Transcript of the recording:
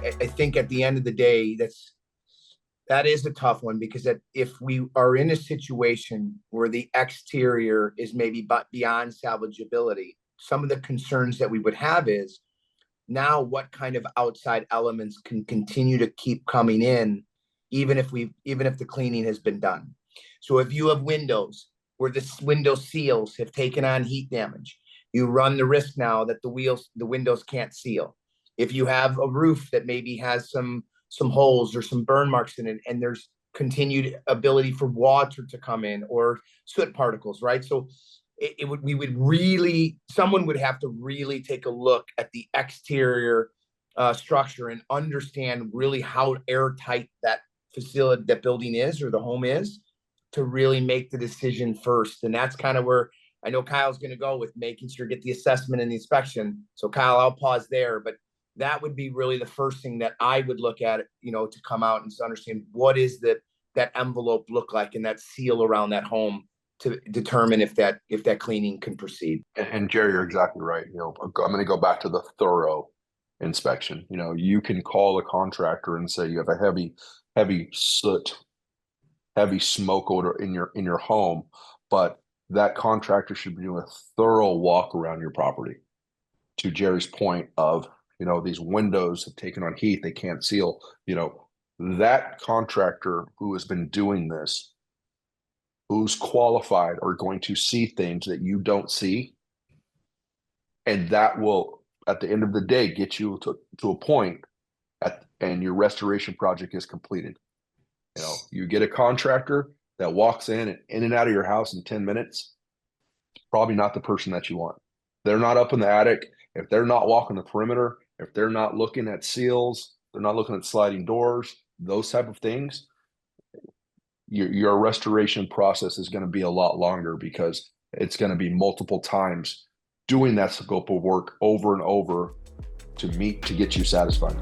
I think at the end of the day, that is a tough one, because if we are in a situation where the exterior is maybe beyond salvageability, some of the concerns that we would have is now what kind of outside elements can continue to keep coming in, even if the cleaning has been done. So if you have windows where the window seals have taken on heat damage, you run the risk now that the windows can't seal. If you have a roof that maybe has some holes or some burn marks in it, and there's continued ability for water to come in or soot particles, right? So someone would have to really take a look at the exterior structure and understand really how airtight that facility, that building is, or the home is, to really make the decision first. And that's kind of where I know Kyle's going to go with making sure get the assessment and the inspection. So Kyle, I'll pause there, but that would be really the first thing that I would look at, to come out and understand what is that envelope look like and that seal around that home, to determine if that cleaning can proceed. And Jerry, you're exactly right. I'm going to go back to the thorough inspection. You can call a contractor and say you have a heavy soot, heavy smoke odor in your home, but that contractor should be doing a thorough walk around your property. To Jerry's point of, these windows have taken on heat, they can't seal. That contractor who has been doing this, who's qualified, are going to see things that you don't see. And that will, at the end of the day, get you to a point and your restoration project is completed. You get a contractor that walks in and out of your house in 10 minutes, it's probably not the person that you want. They're not up in the attic. If they're not walking the perimeter, if they're not looking at seals, they're not looking at sliding doors, those type of things, your restoration process is going to be a lot longer, because it's going to be multiple times doing that scope of work over and over to get you satisfied.